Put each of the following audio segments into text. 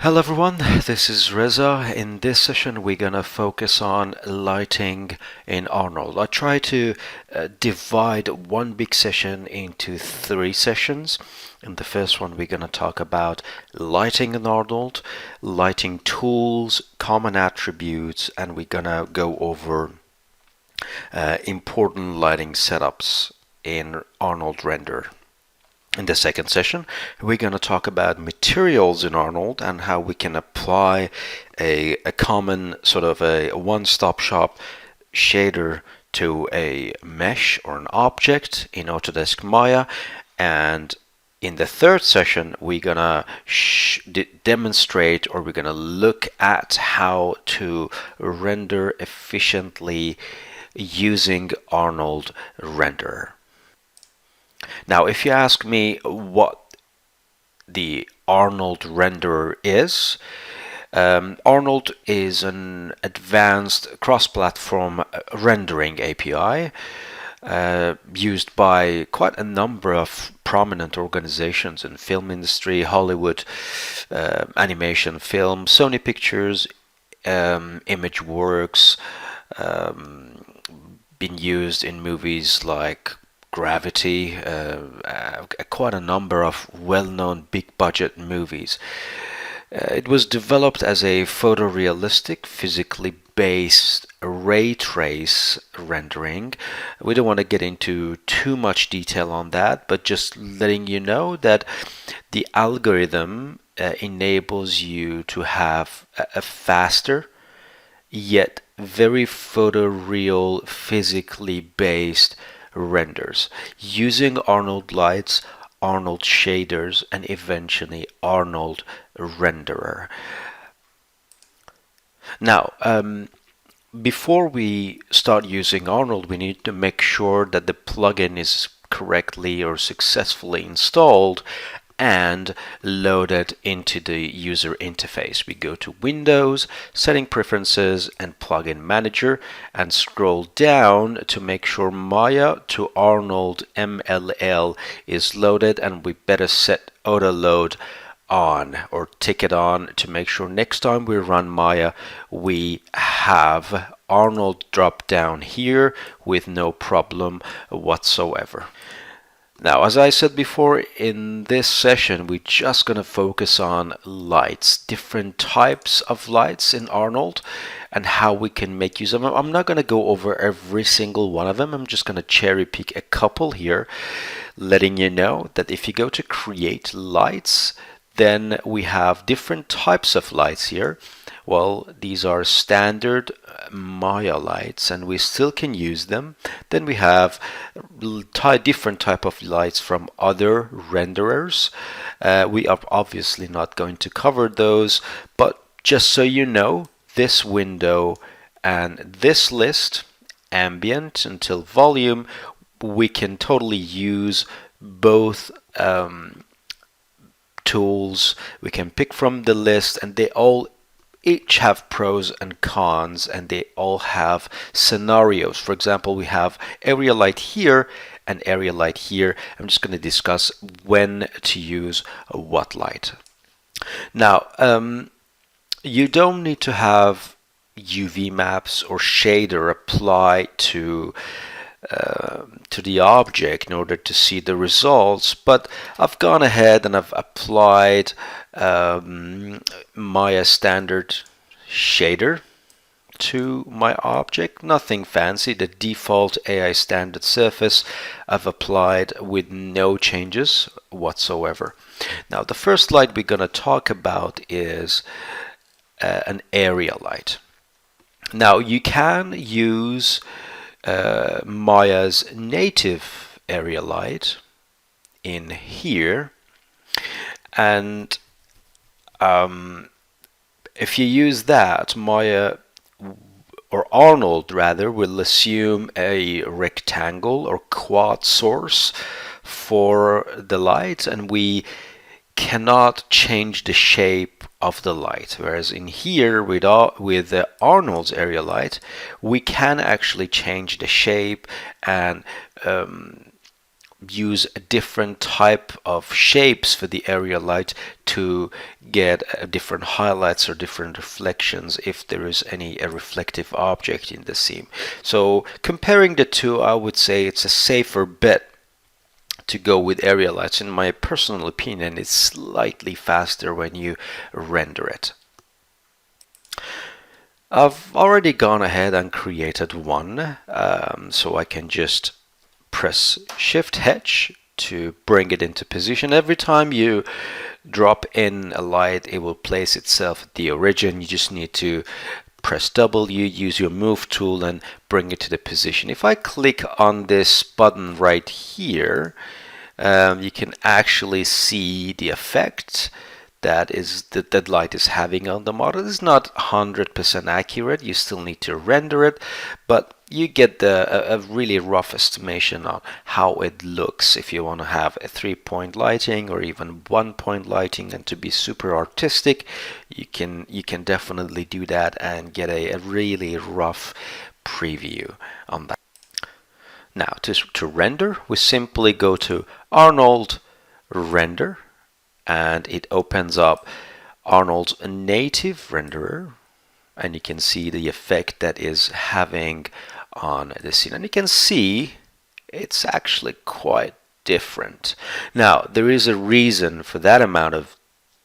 Hello everyone, this is Reza. In this session we're gonna focus on lighting in Arnold. I try to divide one big session into three sessions. In the first one we're gonna talk about lighting in Arnold, lighting tools, common attributes, and we're gonna go over important lighting setups in Arnold Render. In the second session, we're going to talk about materials in Arnold and how we can apply a common sort of a one-stop shop shader to a mesh or an object in Autodesk Maya. And in the third session, we're going to demonstrate, or we're going to look at how to render efficiently using Arnold Render. Now, if you ask me what the Arnold renderer is, Arnold is an advanced cross-platform rendering API used by quite a number of prominent organizations in film industry, Hollywood, animation, film, Sony Pictures, ImageWorks, been used in movies like Gravity, quite a number of well-known big-budget movies. It was developed as a photorealistic, physically based ray trace rendering. We don't want to get into too much detail on that, but just letting you know that the algorithm enables you to have a faster yet very photoreal, physically based renders using Arnold lights, Arnold shaders, and eventually Arnold renderer. Now, before we start using Arnold, we need to make sure that the plugin is correctly or successfully installed and loaded into the user interface. We go to Windows, Setting Preferences, and Plugin Manager, and scroll down to make sure Maya to Arnold MLL is loaded, and we better set Auto Load on or tick it on to make sure next time we run Maya we have Arnold drop down here with no problem whatsoever. Now, as I said before, in this session, we're just going to focus on lights, different types of lights in Arnold, and how we can make use of them. I'm not going to go over every single one of them. I'm just going to cherry pick a couple here, letting you know that if you go to Create Lights, then we have different types of lights here. Well, these are standard Maya lights and we still can use them. Then we have different type of lights from other renderers. We are obviously not going to cover those, but just so you know, this window and this list, ambient until volume, we can totally use both tools. We can pick from the list, and they all each have pros and cons, and they all have scenarios. For example, we have area light here and area light here. I'm just going to discuss when to use what light. Now, you don't need to have UV maps or shader apply to the object in order to see the results, but I've gone ahead and I've applied Maya standard shader to my object. Nothing fancy, the default AI standard surface I've applied with no changes whatsoever. Now, the first light we're going to talk about is an area light. Now, you can use Maya's native area light in here, and if you use that, Maya or Arnold rather will assume a rectangle or quad source for the light, and we cannot change the shape of the light, whereas in here with Arnold's area light we can actually change the shape and use a different type of shapes for the area light to get different highlights or different reflections if there is a reflective object in the scene. So comparing the two, I would say it's a safer bet to go with area lights. In my personal opinion, it's slightly faster when you render it. I've already gone ahead and created one, so I can just press Shift H to bring it into position. Every time you drop in a light, it will place itself at the origin. You just need to press W, use your move tool, and bring it to the position. If I click on this button right here, you can actually see the effect that light is having on the model. It's not 100% accurate. You still need to render it, but you get a really rough estimation on how it looks if you want to have a 3-point lighting or even 1-point lighting. And to be super artistic, you can definitely do that and get a really rough preview on that. Now to render, we simply go to Arnold Render, and it opens up Arnold's native renderer, and you can see the effect that is having on the scene. And you can see it's actually quite different. Now, there is a reason for that amount of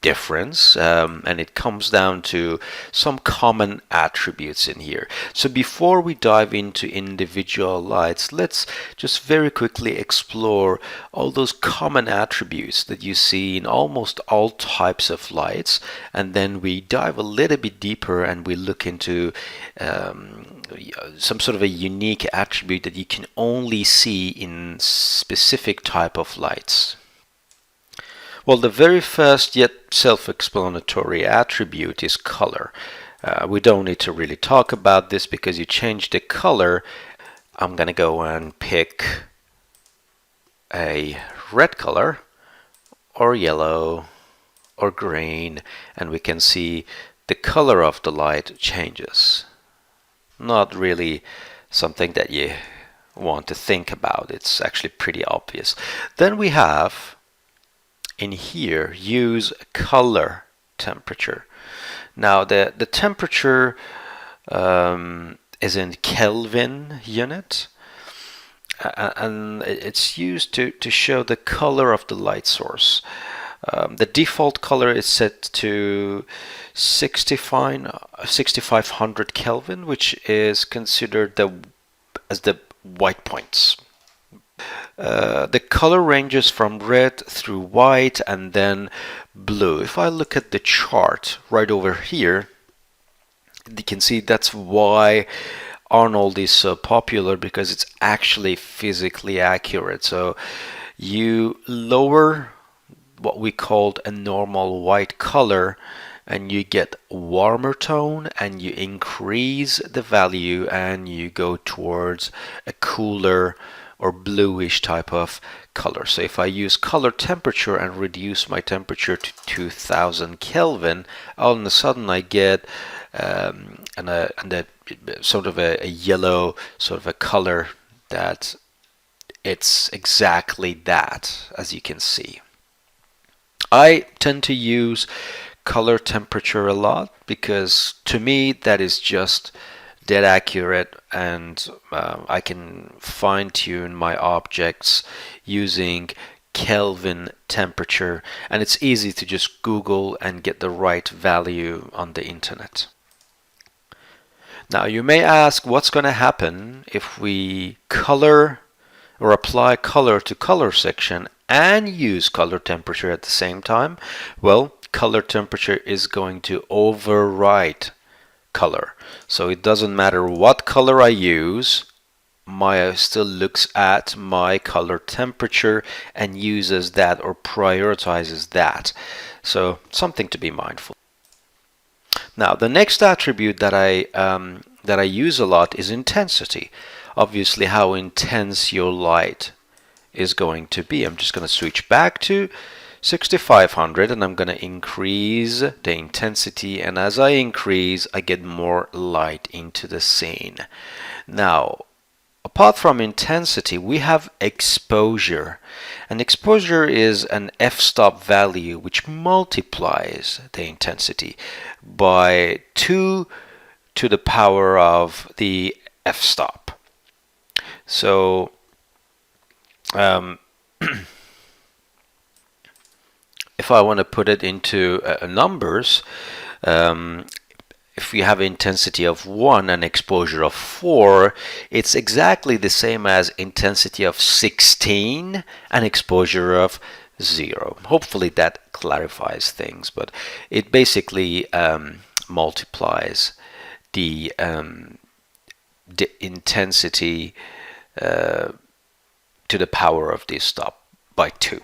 difference, and it comes down to some common attributes in here. So before we dive into individual lights, let's just very quickly explore all those common attributes that you see in almost all types of lights, and then we dive a little bit deeper and we look into some sort of a unique attribute that you can only see in specific type of lights. Well, the very first yet self-explanatory attribute is color. We don't need to really talk about this because you change the color. I'm gonna go and pick a red color or yellow or green, and we can see the color of the light changes. Not really something that you want to think about. It's actually pretty obvious. Then we have in here, use color temperature. Now the temperature is in Kelvin unit, and it's used to show the color of the light source. The default color is set to 6500 Kelvin, which is considered as the white points. The color ranges from red through white and then blue. If I look at the chart right over here, you can see that's why Arnold is so popular, because it's actually physically accurate. So you lower what we called a normal white color and you get warmer tone, and you increase the value and you go towards a cooler or bluish type of color. So if I use color temperature and reduce my temperature to 2000 Kelvin, all of a sudden I get sort of a yellow sort of a color that it's exactly that, as you can see. I tend to use color temperature a lot because to me that is just dead accurate, and I can fine-tune my objects using Kelvin temperature, and it's easy to just Google and get the right value on the internet. Now you may ask, what's going to happen if we color or apply color to color section and use color temperature at the same time? Well, color temperature is going to override color. So it doesn't matter what color I use, Maya still looks at my color temperature and uses that or prioritizes that. So something to be mindful. Now the next attribute that I use a lot is intensity. Obviously how intense your light is going to be. I'm just going to switch back to 6500 and I'm going to increase the intensity, and as I increase I get more light into the scene. Now apart from intensity, we have exposure. And exposure is an f-stop value which multiplies the intensity by 2 to the power of the f-stop. So if I want to put it into numbers, if we have intensity of 1 and exposure of 4, it's exactly the same as intensity of 16 and exposure of 0. Hopefully that clarifies things, but it basically multiplies the intensity to the power of this stop by 2.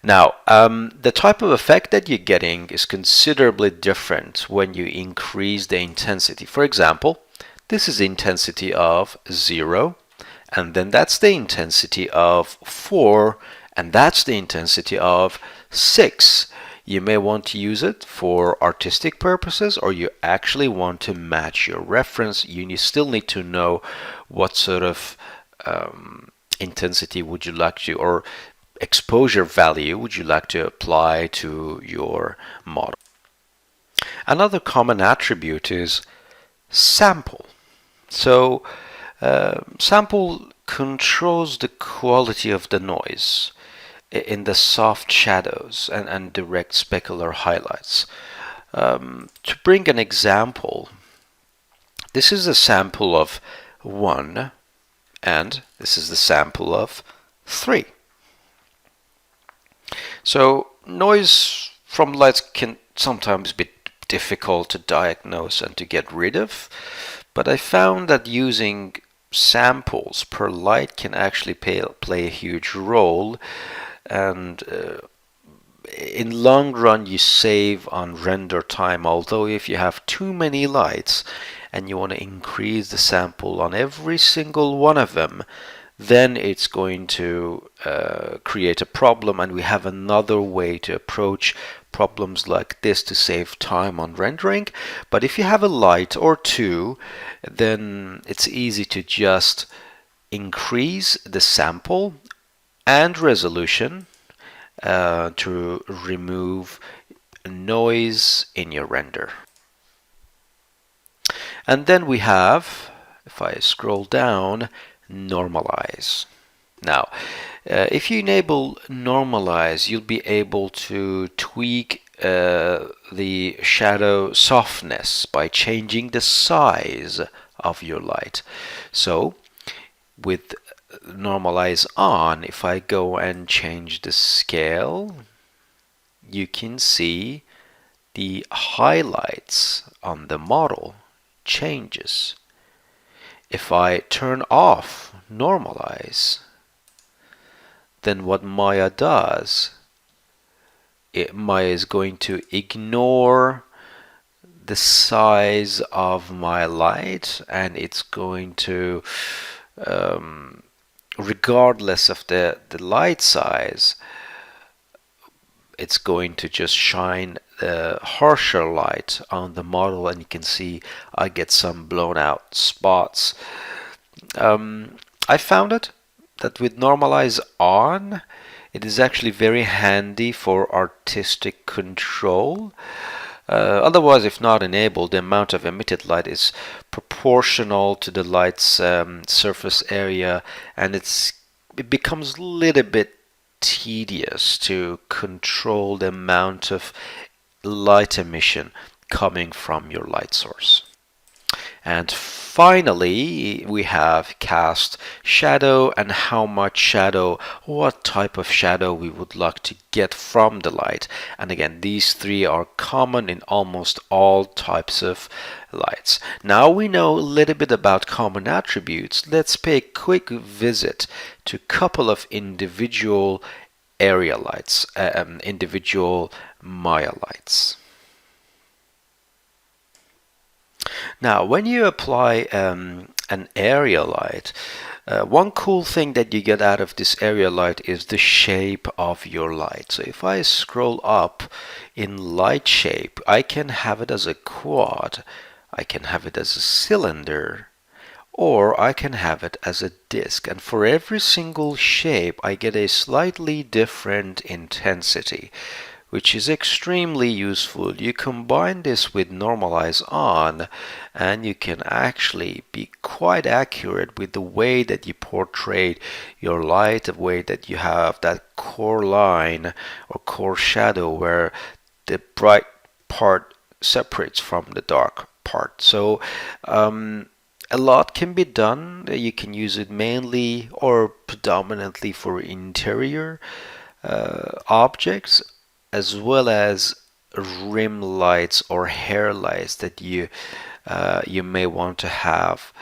Now, the type of effect that you're getting is considerably different when you increase the intensity. For example, this is the intensity of 0, and then that's the intensity of 4, and that's the intensity of 6. You may want to use it for artistic purposes, or you actually want to match your reference. You still need to know what sort of intensity would you like to, or exposure value would you like to apply to your model. Another common attribute is sample. So sample controls the quality of the noise in the soft shadows and direct specular highlights. To bring an example, this is a sample of 1 and this is the sample of 3. So noise from lights can sometimes be difficult to diagnose and to get rid of, but I found that using samples per light can actually play a huge role, and in long run you save on render time. Although if you have too many lights and you want to increase the sample on every single one of them, then it's going to create a problem, and we have another way to approach problems like this to save time on rendering. But if you have a light or two, then it's easy to just increase the sample and resolution to remove noise in your render. And then we have, if I scroll down, Normalize. Now, if you enable Normalize, you'll be able to tweak the shadow softness by changing the size of your light. So, with Normalize on, if I go and change the scale, you can see the highlights on the model changes. If I turn off Normalize, then what Maya does, Maya is going to ignore the size of my light, and it's going to, regardless of the light size, it's going to just shine the harsher light on the model, and you can see I get some blown out spots. I found it that with Normalize on, it is actually very handy for artistic control. Otherwise, if not enabled, the amount of emitted light is proportional to the light's surface area, and it becomes a little bit tedious to control the amount of light emission coming from your light source. And finally, we have cast shadow and how much shadow, what type of shadow we would like to get from the light. And again, these three are common in almost all types of lights. Now we know a little bit about common attributes. Let's pay a quick visit to a couple of individual area lights, individual Maya lights. Now, when you apply an area light, one cool thing that you get out of this area light is the shape of your light. So if I scroll up in light shape, I can have it as a quad, I can have it as a cylinder, or I can have it as a disk. And for every single shape, I get a slightly different intensity, which is extremely useful. You combine this with Normalize on, and you can actually be quite accurate with the way that you portray your light, the way that you have that core line or core shadow where the bright part separates from the dark part. So a lot can be done. You can use it mainly or predominantly for interior objects, as well as rim lights or hair lights that you may want to have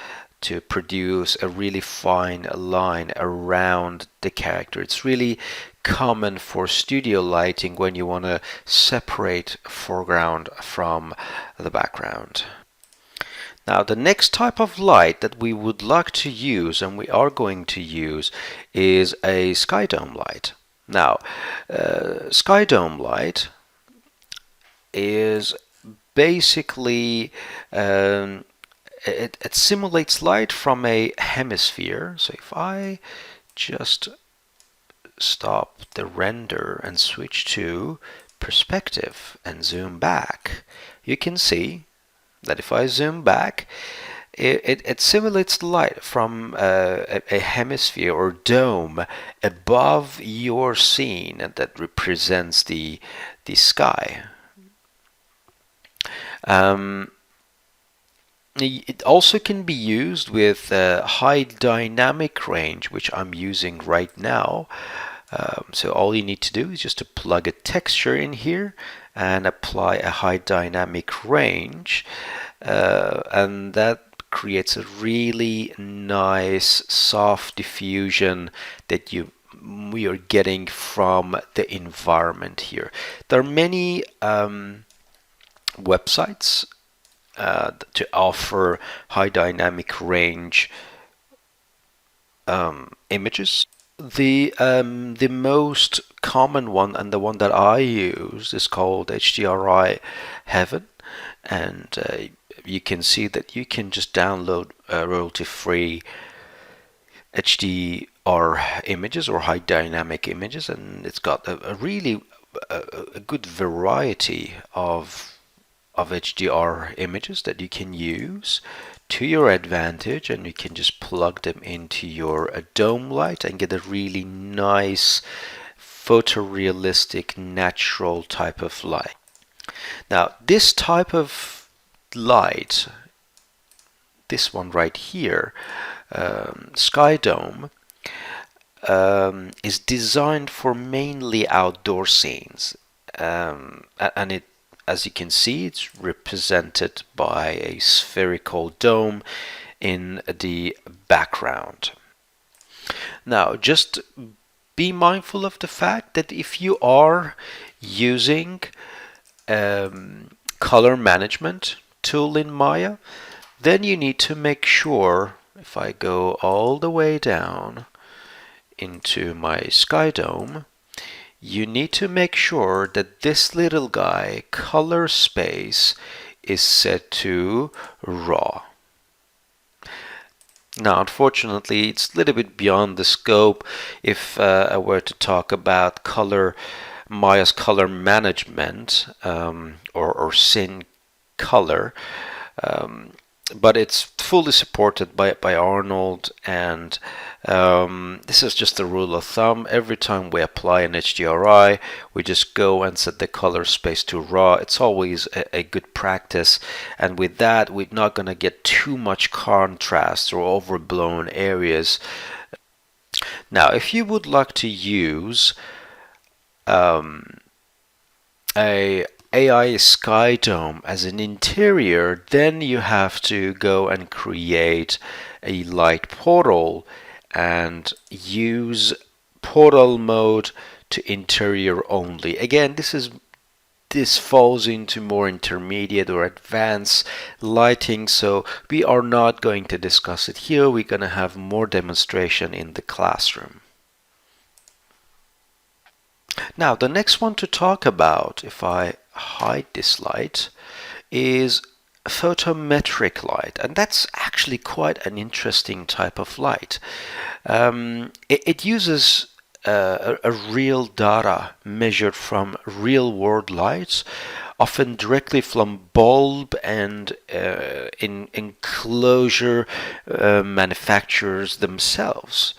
to produce a really fine line around the character. It's really common for studio lighting when you want to separate foreground from the background. Now, the next type of light that we would like to use, and we are going to use, is a Sky Dome light. Now, Sky Dome light is basically it simulates light from a hemisphere. So if I just stop the render and switch to perspective and zoom back, you can see that if I zoom back, it simulates light from a hemisphere or dome above your scene, and that represents the sky. It also can be used with high dynamic range, which I'm using right now. So all you need to do is just to plug a texture in here and apply a high dynamic range, and that creates a really nice soft diffusion that we are getting from the environment here. There are many websites to offer high dynamic range images. The most common one, and the one that I use, is called HDR Heaven, and you can see that you can just download royalty-free HDR images or high dynamic images, and it's got a really a good variety of HDR images that you can use to your advantage, and you can just plug them into your dome light and get a really nice photorealistic natural type of light. Now this type of light, this one right here, Sky Dome, is designed for mainly outdoor scenes, and it, as you can see, it's represented by a spherical dome in the background. Now, just be mindful of the fact that if you are using color management tool in Maya, then you need to make sure, if I go all the way down into my Sky Dome, you need to make sure that this little guy, color space, is set to raw. Now, unfortunately, it's a little bit beyond the scope if I were to talk about Maya's color management or scene color. But it's fully supported by Arnold, and this is just a rule of thumb. Every time we apply an HDRI, we just go and set the color space to raw. It's always a good practice, and with that, we're not going to get too much contrast or overblown areas. Now, if you would like to use a AI Sky Dome as an interior, then you have to go and create a light portal and use portal mode to interior only. Again, this falls into more intermediate or advanced lighting, so we are not going to discuss it here. We're going to have more demonstration in the classroom. Now, the next one to talk about, if I hide this light, is photometric light, and that's actually quite an interesting type of light. It uses a real data measured from real world lights, often directly from bulb and in enclosure manufacturers themselves.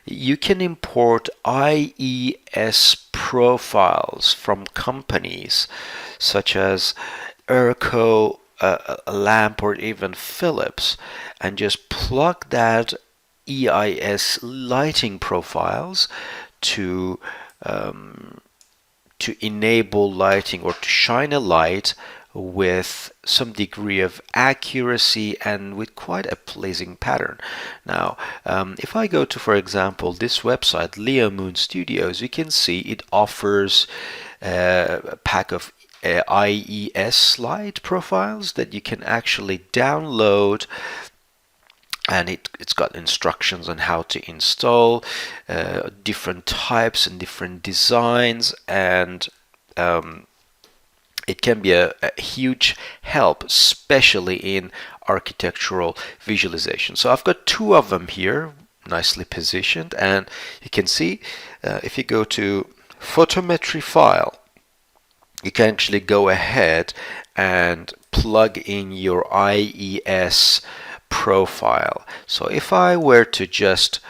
You can import IES profiles from companies such as Erco, a lamp, or even Philips, and just plug that EIS lighting profiles to enable lighting or to shine a light with some degree of accuracy and with quite a pleasing pattern. Now, if I go to, for example, this website, Leo Moon Studios, you can see it offers a pack of IES light profiles that you can actually download, and it's got instructions on how to install different types and different designs, and it can be a huge help, especially in architectural visualization. So I've got two of them here, nicely positioned, and you can see if you go to photometry file, you can actually go ahead and plug in your IES profile. So if I were to just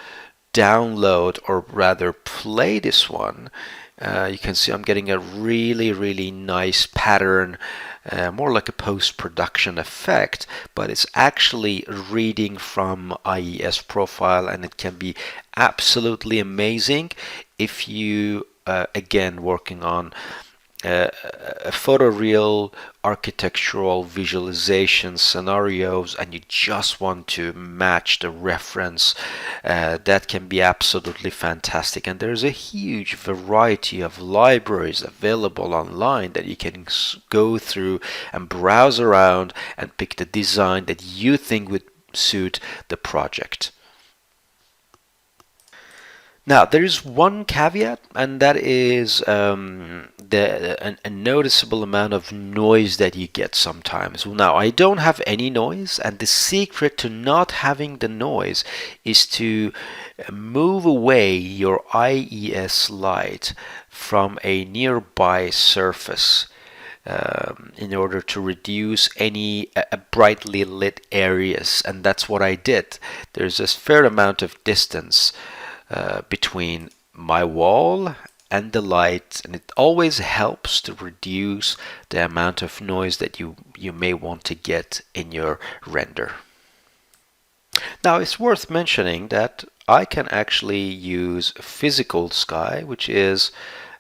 download, or rather play this one, you can see I'm getting a really nice pattern, more like a post-production effect, but it's actually reading from IES profile, and it can be absolutely amazing if you again working on a photoreal architectural visualization scenarios, and you just want to match the reference. That can be absolutely fantastic, and there's a huge variety of libraries available online that you can go through and browse around and pick the design that you think would suit the project. Now, there is one caveat, and that is a noticeable amount of noise that you get sometimes. Now, I don't have any noise, and the secret to not having the noise is to move away your IES light from a nearby surface in order to reduce any brightly lit areas, and that's what I did. There's a fair amount of distance between my wall and the light, and it always helps to reduce the amount of noise that you may want to get in your render. Now, it's worth mentioning that I can actually use physical sky, which is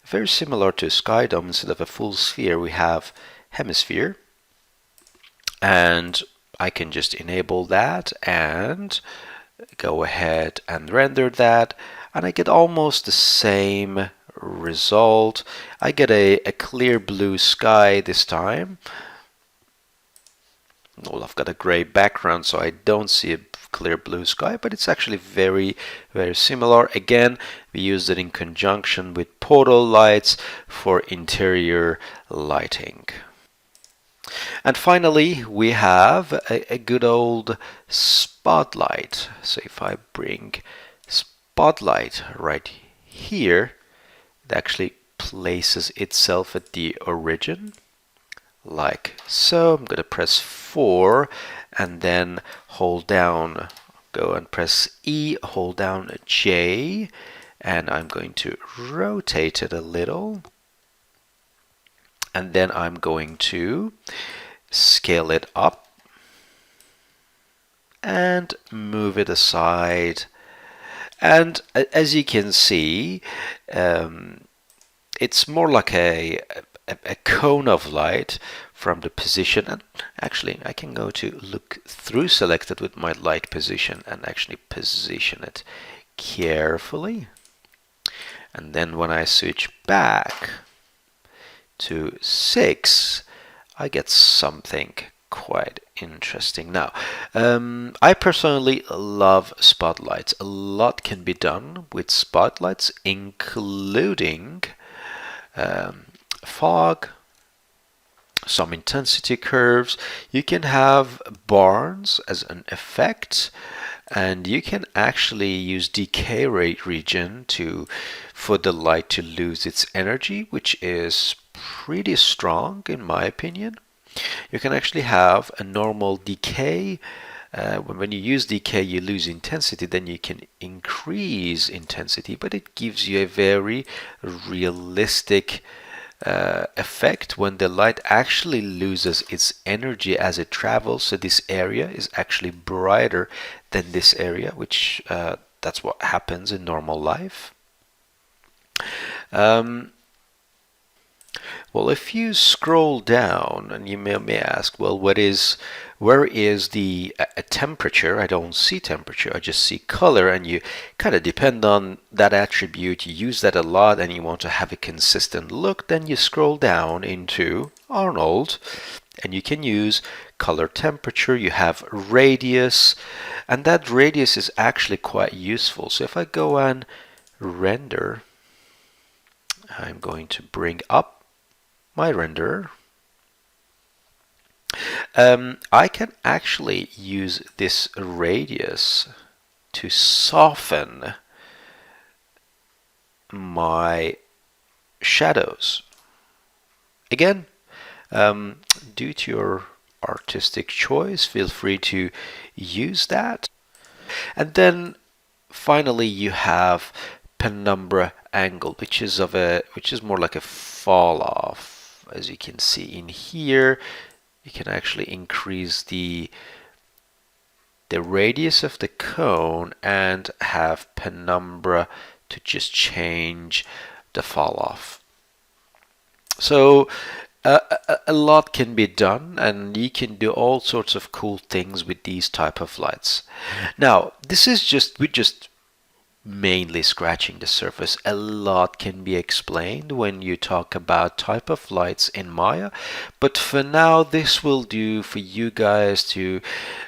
very similar to Sky Dome. Instead of a full sphere, we have hemisphere, and I can just enable that and go ahead and render that, and I get almost the same result. I get a clear blue sky this time. Well, I've got a gray background, so I don't see a clear blue sky, but it's actually very similar. Again, we used it in conjunction with portal lights for interior lighting. And finally, we have a good old spotlight. So if I bring spotlight right here, it actually places itself at the origin, like so. I'm going to press 4 and then hold down, go and press E, hold down J, and I'm going to rotate it a little. And then I'm going to scale it up and move it aside. And as you can see, it's more like a cone of light from the position. And actually, I can go to look through selected with my light position and actually position it carefully. And then when I switch back to 6, I get something quite interesting. Now, I personally love spotlights. A lot can be done with spotlights, including fog, some intensity curves. You can have barns as an effect, and you can actually use decay rate region for the light to lose its energy, which is pretty strong in my opinion. You can actually have a normal decay. When you use decay, you lose intensity, then you can increase intensity, but it gives you a very realistic effect when the light actually loses its energy as it travels. So this area is actually brighter than this area, which that's what happens in normal life. Well, if you scroll down, and you may ask, well, where is the temperature? I don't see temperature, I just see color, and you kind of depend on that attribute. You use that a lot and you want to have a consistent look, then you scroll down into Arnold, and you can use color temperature. You have radius, and that radius is actually quite useful. So if I go and render, I'm going to bring up my renderer. I can actually use this radius to soften my shadows. Again, due to your artistic choice, feel free to use that. And then finally you have penumbra angle, which is more like a fall off. As you can see in here, you can actually increase the radius of the cone and have penumbra to just change the fall off. So a lot can be done, and you can do all sorts of cool things with these type of lights. Now, this is we're just mainly scratching the surface. A lot can be explained when you talk about type of lights in Maya, but for now this will do for you guys to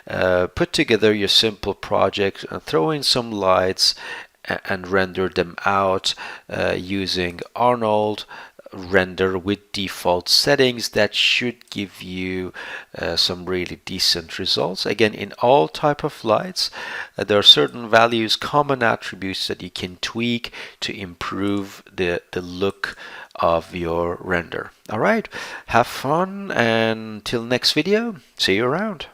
put together your simple project and throw in some lights and render them out using Arnold Render with default settings. That should give you some really decent results. Again, in all type of lights, there are certain values, common attributes that you can tweak to improve the look of your render. All right, have fun, and till next video, see you around.